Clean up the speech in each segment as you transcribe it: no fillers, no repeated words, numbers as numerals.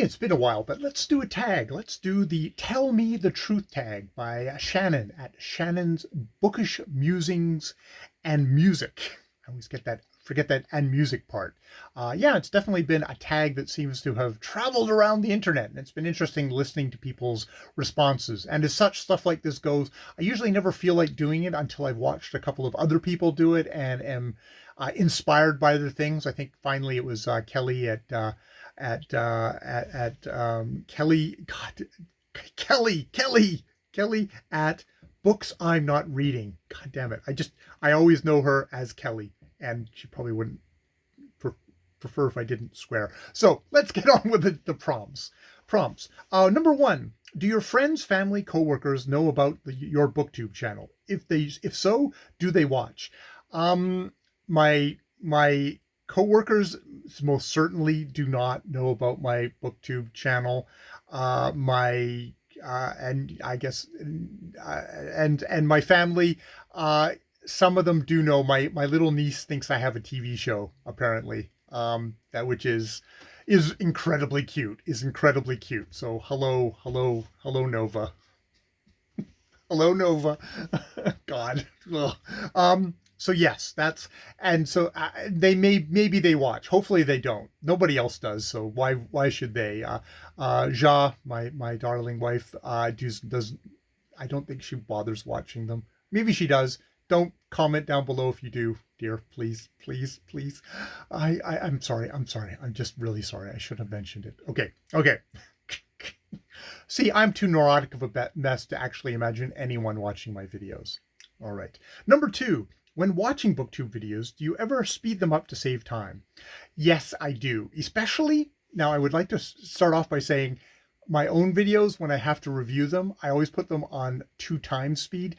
it's been a while, but let's do a tag. Let's do the Tell Me the Truth tag by Shannon at Shannon's Bookish Musings and Music. I always forget that and music part. Yeah, it's definitely been a tag that seems to have traveled around the internet, and it's been interesting listening to people's responses. And as such, stuff like this goes, I usually never feel like doing it until I've watched a couple of other people do it and am inspired by their things. I think finally it was Kelly Kelly at Books I'm Not Reading. God damn it. I always know her as Kelly, and she probably wouldn't prefer if I didn't swear. So let's get on with the prompts. Number one, do your friends, family, coworkers know about your BookTube channel? If so, do they watch? My coworkers most certainly do not know about my BookTube channel. And I guess and my family, some of them do know. My little niece thinks I have a TV show, apparently, that which is incredibly cute. So hello Nova. Hello Nova. God. So yes, maybe they watch. Hopefully they don't. Nobody else does. So why should they? Ja, my darling wife, does I don't think she bothers watching them. Maybe she does. Don't comment down below if you do, dear. Please. I'm sorry. I'm just really sorry. I should have mentioned it. Okay. See, I'm too neurotic of a mess to actually imagine anyone watching my videos. All right. Number two. When watching BookTube videos, do you ever speed them up to save time? Yes, I do. Especially, now I would like to start off by saying my own videos, when I have to review them, I always put them on 2x speed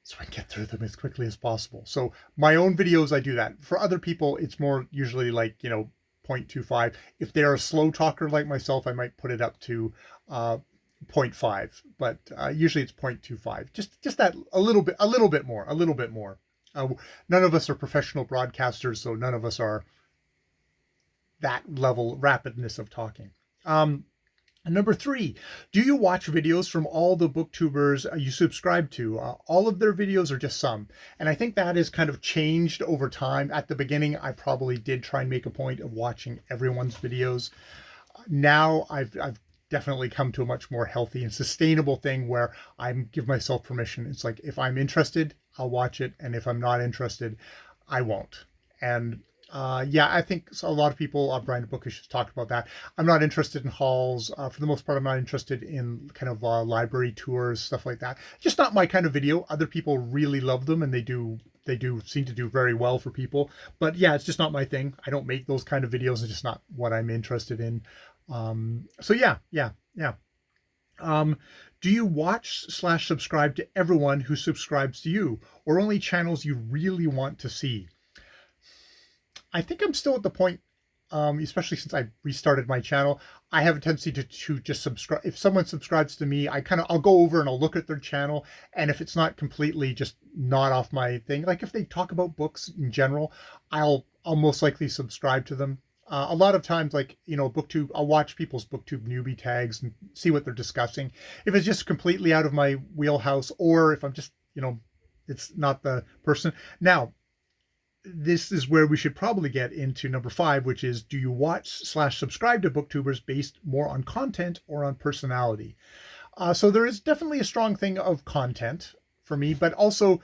so I can get through them as quickly as possible. So my own videos, I do that. For other people, it's more usually like, 0.25. If they're a slow talker like myself, I might put it up to 0.5, but usually it's 0.25. Just that a little bit more. None of us are professional broadcasters, so none of us are that level rapidness of talking. Number three, do you watch videos from all the booktubers you subscribe to? All of their videos or just some? And I think that has kind of changed over time. At the beginning, I probably did try and make a point of watching everyone's videos. Now I've definitely come to a much more healthy and sustainable thing where I give myself permission. It's like, if I'm interested, I'll watch it. And if I'm not interested, I won't. And yeah, I think a lot of people, Brian Bookish has talked about that. I'm not interested in hauls. For the most part, I'm not interested in kind of library tours, stuff like that. Just not my kind of video. Other people really love them, and they do seem to do very well for people. But yeah, it's just not my thing. I don't make those kind of videos. It's just not what I'm interested in. So yeah. Do you watch/subscribe to everyone who subscribes to you, or only channels you really want to see? I think I'm still at the point, especially since I restarted my channel, I have a tendency to just subscribe. If someone subscribes to me, I'll go over and I'll look at their channel. And if it's not completely just not off my thing, like if they talk about books in general, I'll most likely subscribe to them. A lot of times, like, BookTube, I'll watch people's BookTube newbie tags and see what they're discussing. If it's just completely out of my wheelhouse, or if I'm just, it's not the person. Now, this is where we should probably get into number 5, which is, do you watch/subscribe to booktubers based more on content or on personality? So there is definitely a strong thing of content for me, but also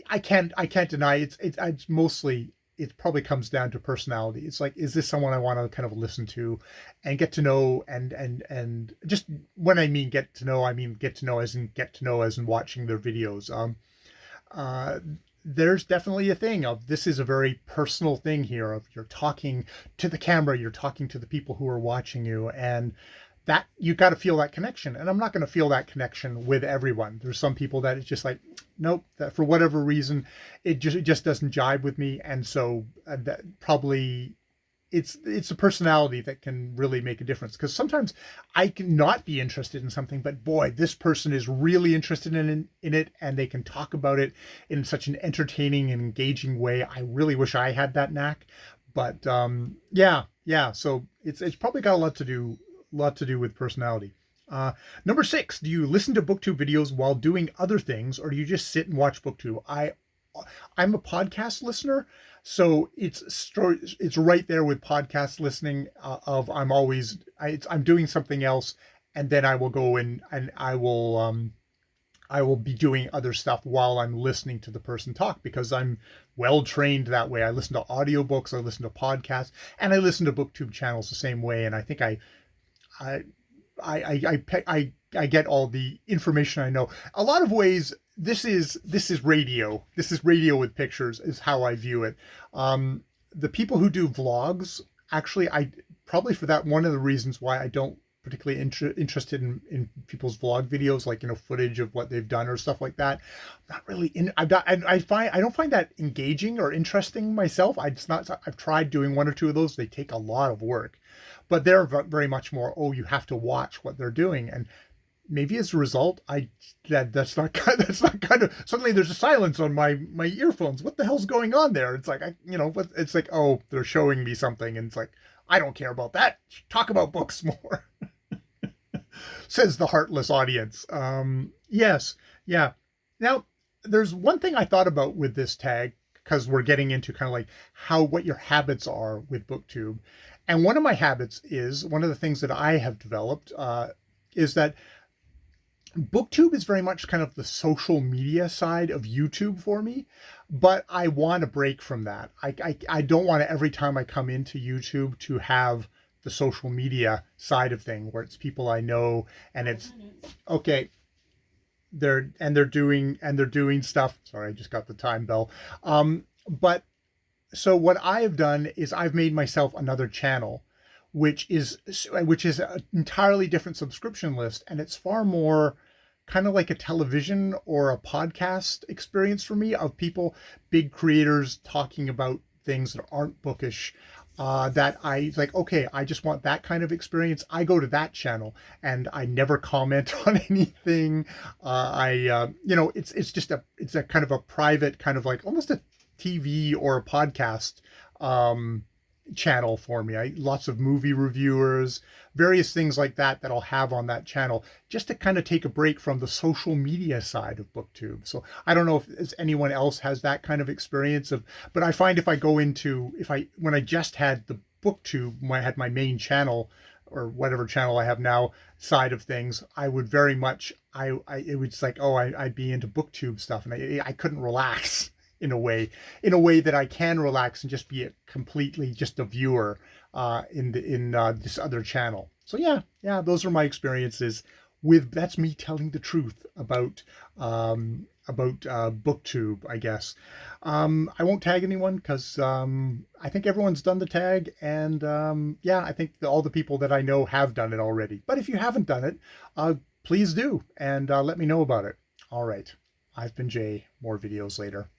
I can't deny it's mostly, it probably comes down to personality. It's like, is this someone I want to kind of listen to and get to know? And just when I mean get to know, I mean get to know as in watching their videos. There's definitely a thing of, this is a very personal thing here of, you're talking to the camera, you're talking to the people who are watching you, and that you got to feel that connection. And I'm not going to feel that connection with everyone. There's some people that it's just like, nope, that for whatever reason, it just doesn't jibe with me. And so that probably it's a personality that can really make a difference, because sometimes I can not be interested in something, but boy, this person is really interested in it, and they can talk about it in such an entertaining and engaging way. I really wish I had that knack. But yeah, so it's probably got a lot to do lot to do with personality. Number 6, do you listen to BookTube videos while doing other things, or do you just sit and watch BookTube? I'm a podcast listener, so it's right there with podcast listening. I'm doing something else, and then I will go in and I will be doing other stuff while I'm listening to the person talk, because I'm well trained that way. I listen to audiobooks, I listen to podcasts, and I listen to BookTube channels the same way. And I think I get all the information I know. A lot of ways, this is radio. This is radio with pictures is how I view it. The people who do vlogs, actually, I probably for that one of the reasons why I don't particularly interested in people's vlog videos, like, you know, footage of what they've done or stuff like that. Not really in. I don't find that engaging or interesting myself. I've tried doing one or two of those. They take a lot of work, but they're very much more, oh, you have to watch what they're doing. And maybe as a result, that's not kind of suddenly there's a silence on my earphones. What the hell's going on there? It's like, it's like, oh, they're showing me something, and it's like, I don't care about that. Talk about books more. Says the heartless audience. Yes. Yeah. Now, there's one thing I thought about with this tag, because we're getting into kind of like what your habits are with BookTube. And one of my habits is, one of the things that I have developed is that BookTube is very much kind of the social media side of YouTube for me, but I want a break from that. I don't want to, every time I come into YouTube, to have the social media side of thing where it's people I know and it's okay. They're doing stuff. Sorry, I just got the time bell. But so what I have done is I've made myself another channel, which is an entirely different subscription list, and it's far more kind of like a television or a podcast experience for me, of people, big creators, talking about things that aren't bookish, that I like, okay, I just want that kind of experience. I go to that channel and I never comment on anything. It's just it's a kind of a private, kind of like almost a TV or a podcast channel for me. Lots of movie reviewers, various things like that I'll have on that channel, just to kind of take a break from the social media side of BookTube. So I don't know if anyone else has that kind of experience but I find if I go into, when I just had the BookTube, when I had my main channel or whatever channel I have now side of things, I would very much, it was like, oh, I'd be into BookTube stuff, and I couldn't relax in a way that I can relax and just be completely just a viewer in this other channel. So yeah, those are my experiences that's me telling the truth about BookTube, I guess. I won't tag anyone because I think everyone's done the tag, and I think all the people that I know have done it already. But if you haven't done it, please do, and let me know about it. All right, I've been Jay. More videos later.